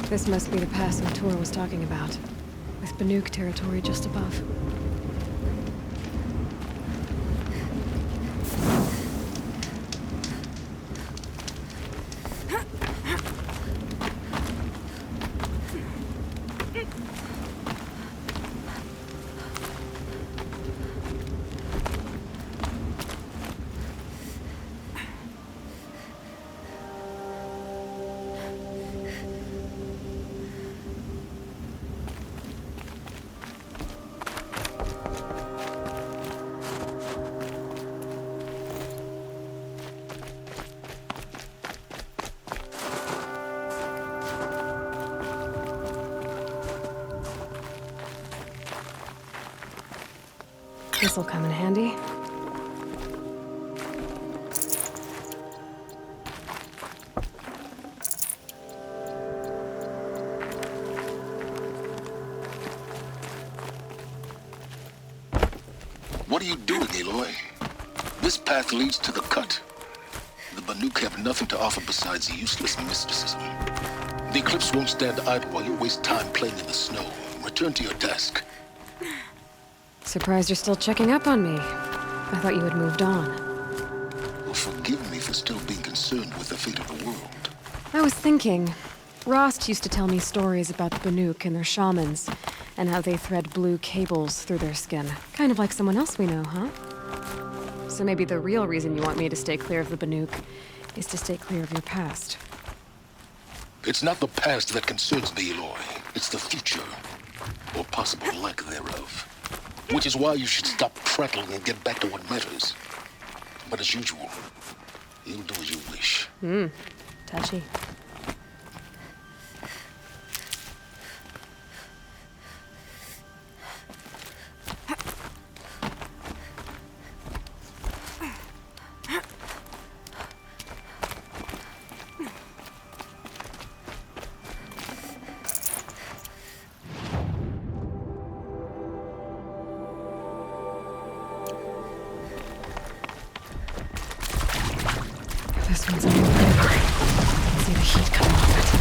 This must be the pass Tour was talking about, with Banuk territory just above. This'll come in handy. What are you doing, Aloy? This path leads to the cut. The Banuk have nothing to offer besides useless mysticism. The Eclipse won't stand idle while you waste time playing in the snow. Return to your task. Surprised you're still checking up on me. I thought you had moved on. Well, forgive me for still being concerned with the fate of the world. I was thinking, Rost used to tell me stories about the Banuk and their shamans, and how they thread blue cables through their skin. Kind of like someone else we know, huh? So maybe the real reason you want me to stay clear of the Banuk is to stay clear of your past. It's not the past that concerns me, Aloy. It's the future, or possible lack thereof. Which is why you should stop prattling and get back to what matters. But as usual, you'll do as you wish. Touchy. This one's on the river. I can see the heat coming off it.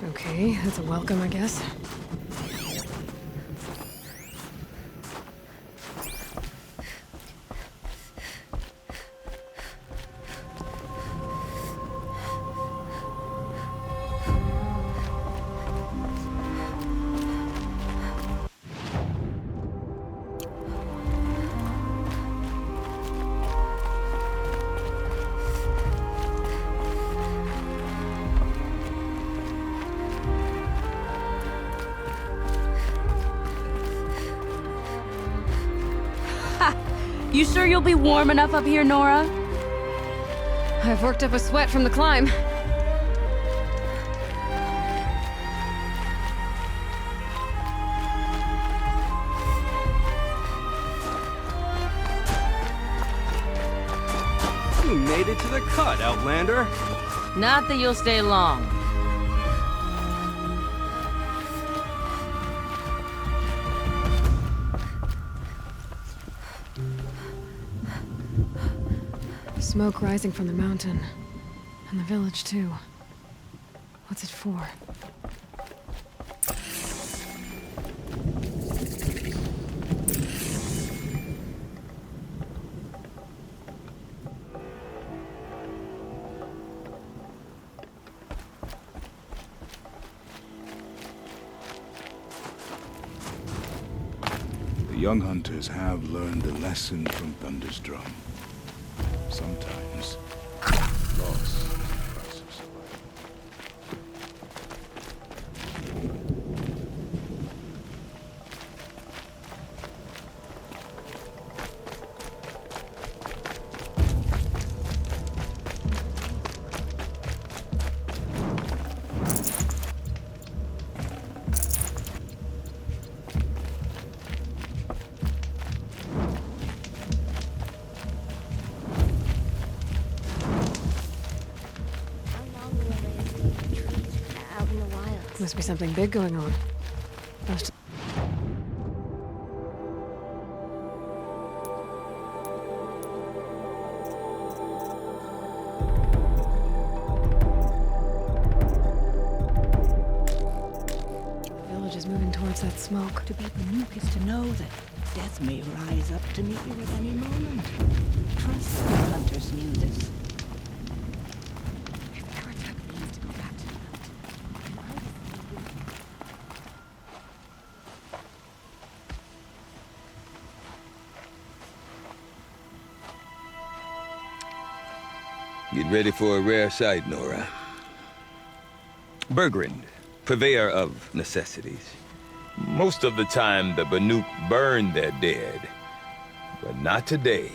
Okay, that's a welcome, I guess. You sure you'll be warm enough up here, Nora? I've worked up a sweat from the climb. You made it to the cut, Outlander. Not that you'll stay long. Smoke rising from the mountain. And the village, too. What's it for? The young hunters have learned a lesson from Thunder's drum. Sometimes, loss is the price of survival. Must be something big going on. Most the village is moving towards that smoke. To be Banuk is to know that death may rise up to meet you at any moment. Trust the hunters knew this. If Karatak needs to go back to the Get ready for a rare sight, Nora. Bergrand, purveyor of necessities. Most of the time, the Banuk burn their dead. But not today.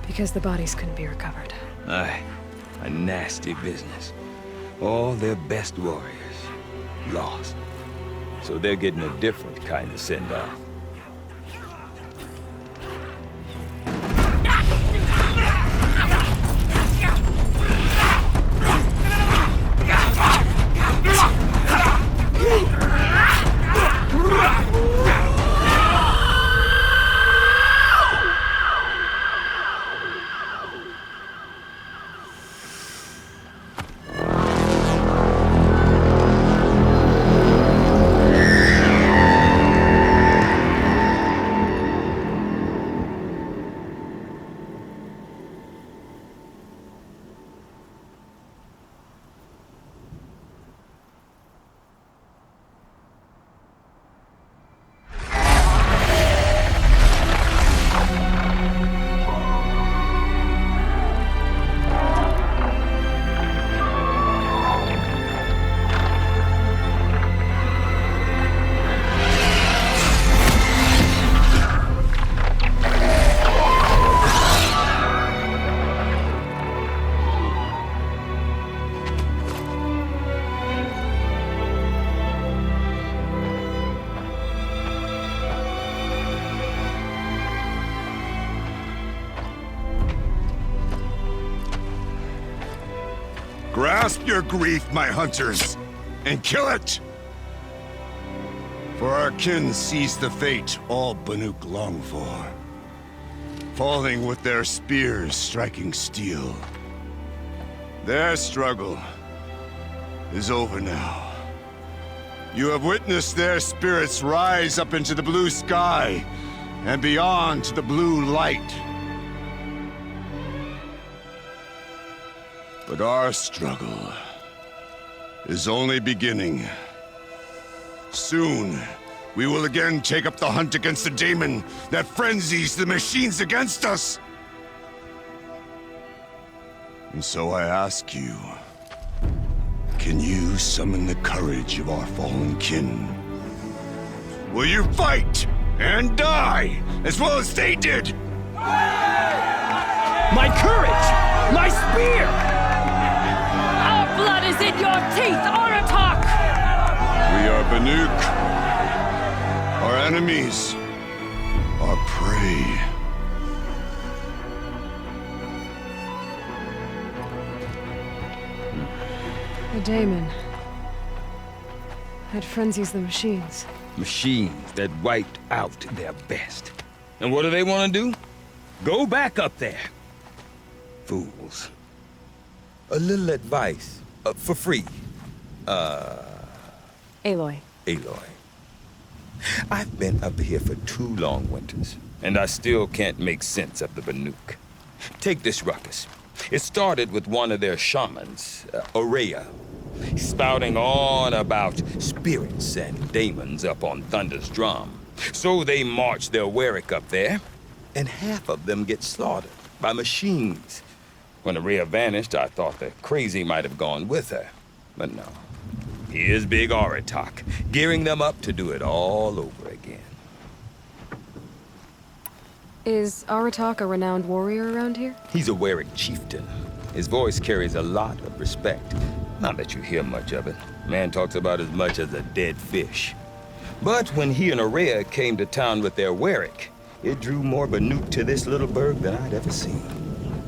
Because the bodies couldn't be recovered. Aye, a nasty business. All their best warriors lost. So they're getting a different kind of send-off. Grasp your grief, my hunters, and kill it! For our kin sees the fate all Banuk long for. falling with their spears striking steel. Their struggle is over now. You have witnessed their spirits rise up into the blue sky and beyond to the blue light. But our struggle is only beginning. Soon, we will again take up the hunt against the demon that frenzies the machines against us. And so I ask you, can you summon the courage of our fallen kin? Will you fight and die as well as they did? My courage! My spear! Our blood is in your teeth, Aratak! We are Banuk. Our enemies are prey. The daemon. That frenzies the machines. Machines that wiped out their best. And what do they want to do? Go back up there. Fools. A little advice, for free. Aloy. Aloy. I've been up here for 2 long winters, and I still can't make sense of the Banuk. Take this ruckus. It started with one of their shamans, Aurea, spouting on about spirits and demons up on Thunder's drum. So they march their Warwick up there, and half of them get slaughtered by machines. When Aurea vanished, I thought the crazy might have gone with her, but no. Here's Big Aratak, gearing them up to do it all over again. Is Aratak a renowned warrior around here? He's a Warwick chieftain. His voice carries a lot of respect. Not that you hear much of it. Man talks about as much as a dead fish. But when he and Aurea came to town with their Warwick, it drew more Banuk to this little burg than I'd ever seen.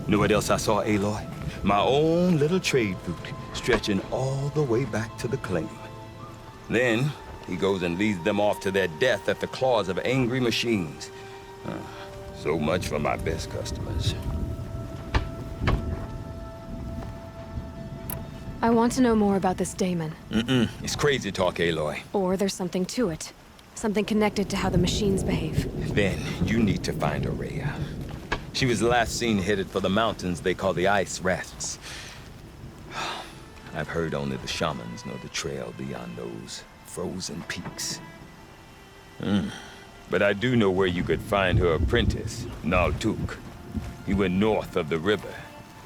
Know what else I saw, Aloy? My own little trade route, stretching all the way back to the claim. Then, he goes and leads them off to their death at the claws of angry machines. So much for my best customers. I want to know more about this daemon. It's crazy talk, Aloy. Or there's something to it. Something connected to how the machines behave. Then, you need to find Aurea. She was last seen headed for the mountains they call the Ice Rests. I've heard only the shamans know the trail beyond those frozen peaks. But I do know where you could find her apprentice, Naltuk. He went north of the river,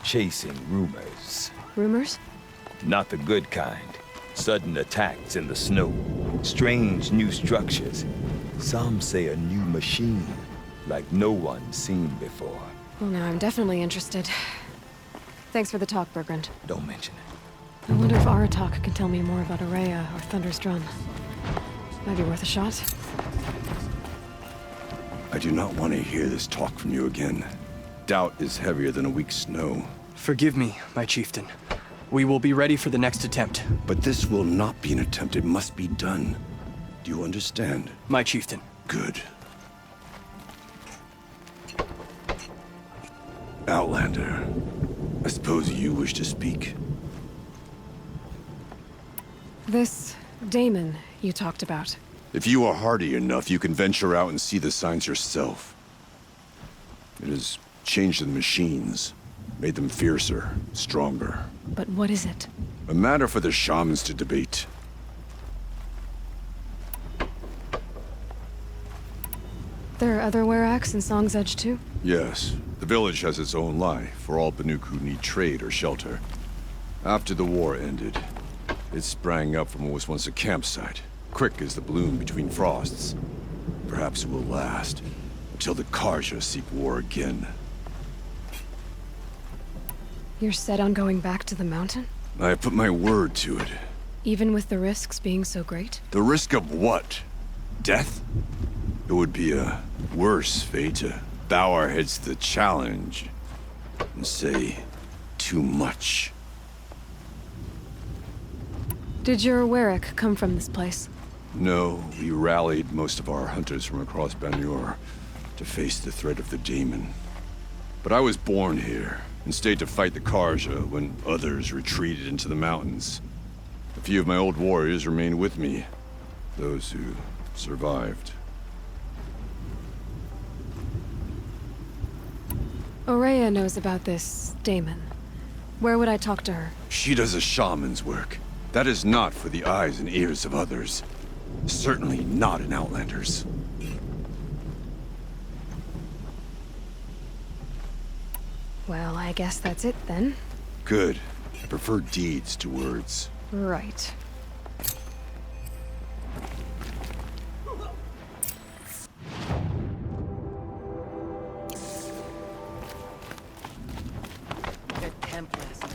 chasing rumors. Rumors? Not the good kind. Sudden attacks in the snow, strange new structures. Some say a new machine, like no one's seen before. Well, now I'm definitely interested. Thanks for the talk, Bergrand. Don't mention it. I wonder if Aratak can tell me more about Aurea or Thunder's drum. Might be worth a shot. I do not want to hear this talk from you again. Doubt is heavier than a week's snow. Forgive me, my chieftain. We will be ready for the next attempt. But this will not be an attempt. It must be done. Do you understand? My chieftain. Good. Outlander, I suppose you wish to speak? This daemon you talked about. If you are hardy enough, you can venture out and see the signs yourself. It has changed the machines, made them fiercer, stronger. But what is it? A matter for the shamans to debate. There are other Weraks in Song's Edge too? Yes, the village has its own life for all Banuk who need trade or shelter. After the war ended, it sprang up from what was once a campsite, quick as the bloom between frosts. Perhaps it will last, until the Karja seek war again. You're set on going back to the mountain? I have put my word to it. Even with the risks being so great? The risk of what? Death? It would be a worse fate to bow our heads to the challenge and say too much. Did your Warwick come from this place? No, we rallied most of our hunters from across Banur to face the threat of the demon. But I was born here and stayed to fight the Karja when others retreated into the mountains. A few of my old warriors remained with me, those who survived. Aurea knows about this Damon. Where would I talk to her? She does a shaman's work. That is not for the eyes and ears of others. Certainly not an Outlander's. Well, I guess that's it then. Good. I prefer deeds to words. Right. At camp last night.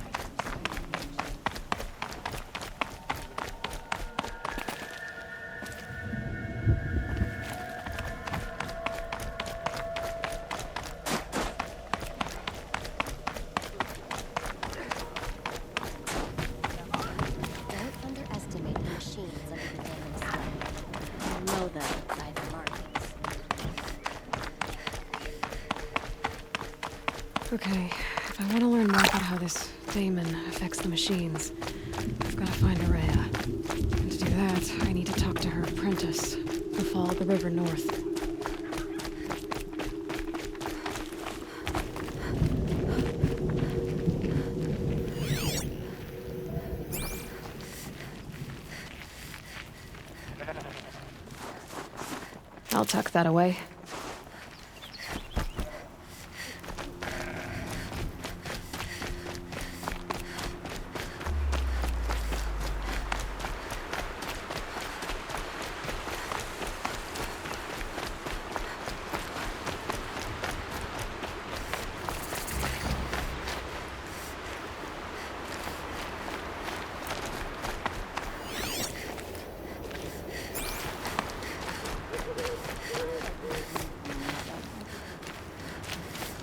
Don't underestimate the machines under the Damon's thumb. You'll know them by their markings. Okay, if I want to learn more about how this Damon affects the machines, I've got to find Aurea. And to do that, I need to talk to her apprentice, who followed the river north. I'll tuck that away.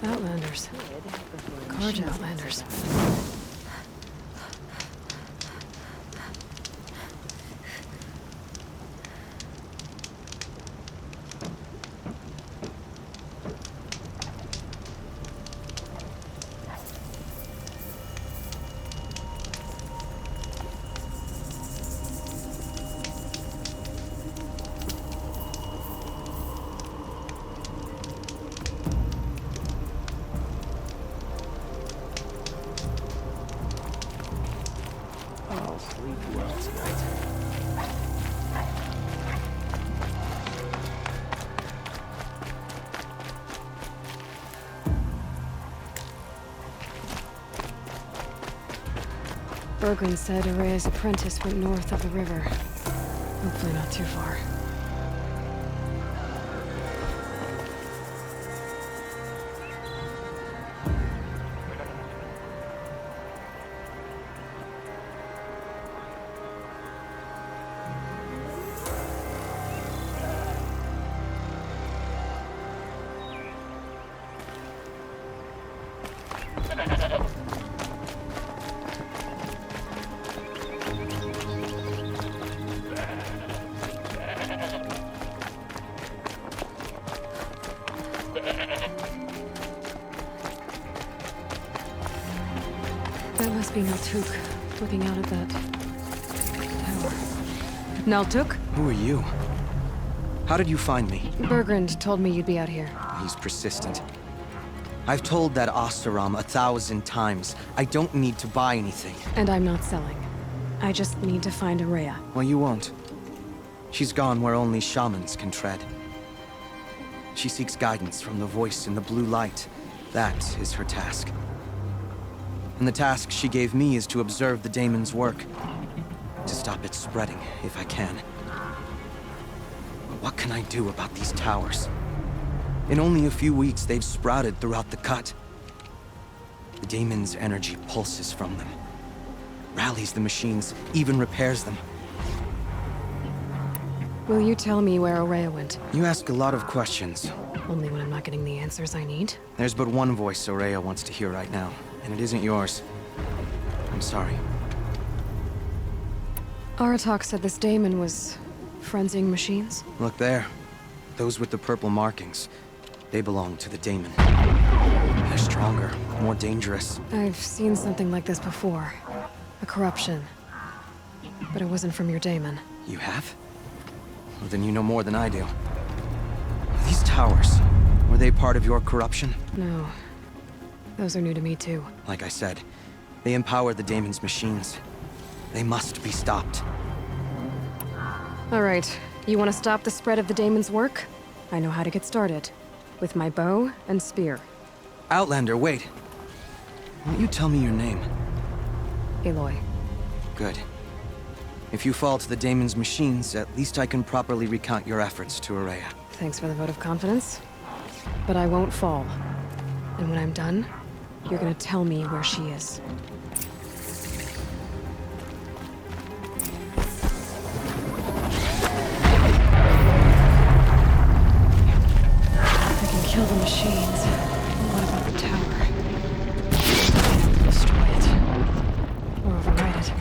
Outlanders. Karja Outlanders. I'll sleep well tonight. Bergren said Aurea's apprentice went north of the river. Hopefully not too far. That must be Naltuk, looking out at that tower. Naltuk? Who are you? How did you find me? Bergrand told me you'd be out here. He's persistent. I've told that Oseram 1,000 times. I don't need to buy anything. And I'm not selling. I just need to find Aurea. Well, you won't. She's gone where only shamans can tread. She seeks guidance from the voice in the blue light. That is her task. And the task she gave me is to observe the Damon's work. To stop it spreading, if I can. But what can I do about these towers? In only a few weeks, they've sprouted throughout the cut. The Damon's energy pulses from them. Rallies the machines, even repairs them. Will you tell me where Aurea went? You ask a lot of questions. Only when I'm not getting the answers I need. There's but one voice Aurea wants to hear right now, and it isn't yours. I'm sorry. Aratak said this Damon was frenzying machines. Look there. Those with the purple markings. They belong to the daemon. They're stronger, more dangerous. I've seen something like this before. A corruption. But it wasn't from your daemon. You have? Well, then you know more than I do. These towers, were they part of your corruption? No. Those are new to me, too. Like I said, they empower the daemon's machines. They must be stopped. All right. You want to stop the spread of the daemon's work? I know how to get started. With my bow and spear. Outlander, wait. Won't you tell me your name? Aloy. Good. If you fall to the daemon's machines, at least I can properly recount your efforts to Aurea. Thanks for the vote of confidence. But I won't fall. And when I'm done, you're gonna tell me where she is. I can kill the machines. What about the tower? Destroy it. Or override it.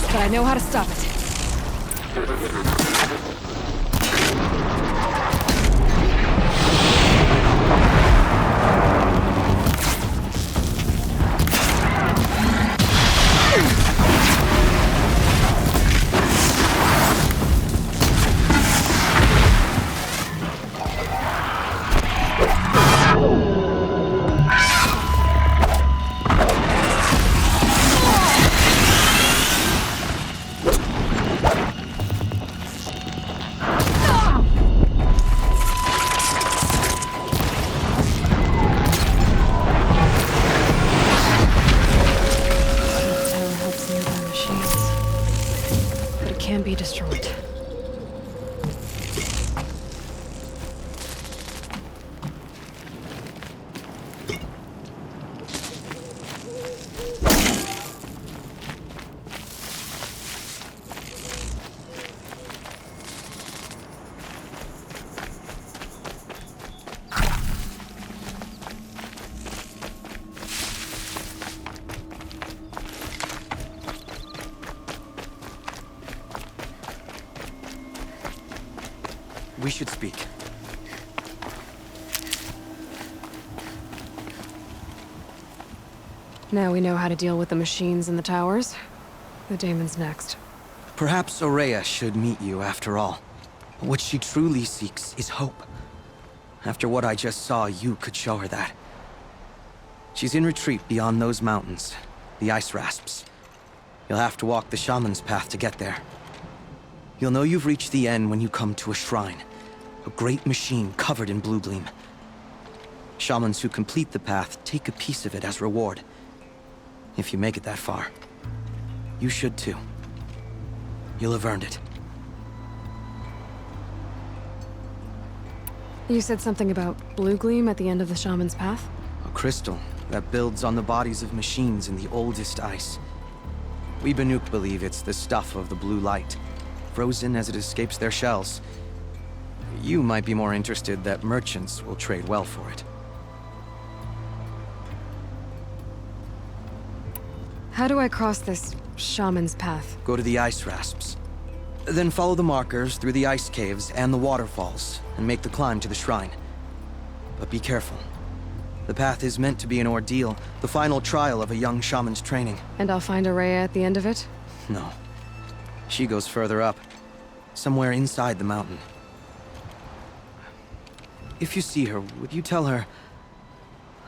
But I know how to stop it. Be destroyed. We should speak. Now we know how to deal with the machines in the towers. The daemon's next. Perhaps Aurea should meet you after all. What she truly seeks is hope. After what I just saw, you could show her that. She's in retreat beyond those mountains, the ice rasps. You'll have to walk the shaman's path to get there. You'll know you've reached the end when you come to a shrine. A great machine covered in blue gleam. Shamans who complete the path take a piece of it as reward. If you make it that far, you should too. You'll have earned it. You said something about blue gleam at the end of the shaman's path? A crystal that builds on the bodies of machines in the oldest ice. We Banuk believe it's the stuff of the blue light, frozen as it escapes their shells. You might be more interested that merchants will trade well for it. How do I cross this shaman's path? Go to the ice rasps. Then follow the markers through the ice caves and the waterfalls, and make the climb to the shrine. But be careful. The path is meant to be an ordeal, the final trial of a young shaman's training. And I'll find Aurea at the end of it? No. She goes further up, somewhere inside the mountain. If you see her, would you tell her,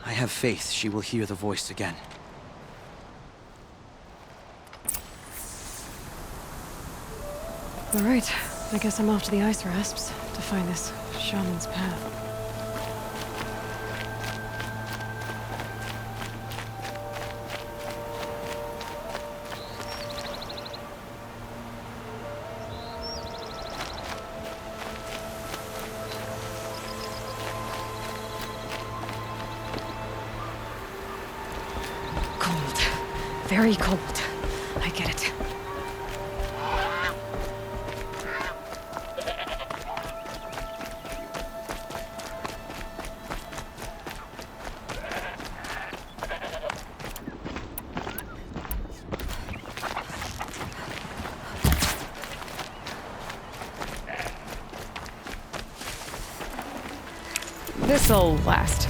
I have faith she will hear the voice again. All right, I guess I'm off to the ice rasps to find this shaman's path. Very cold. I get it. This'll last.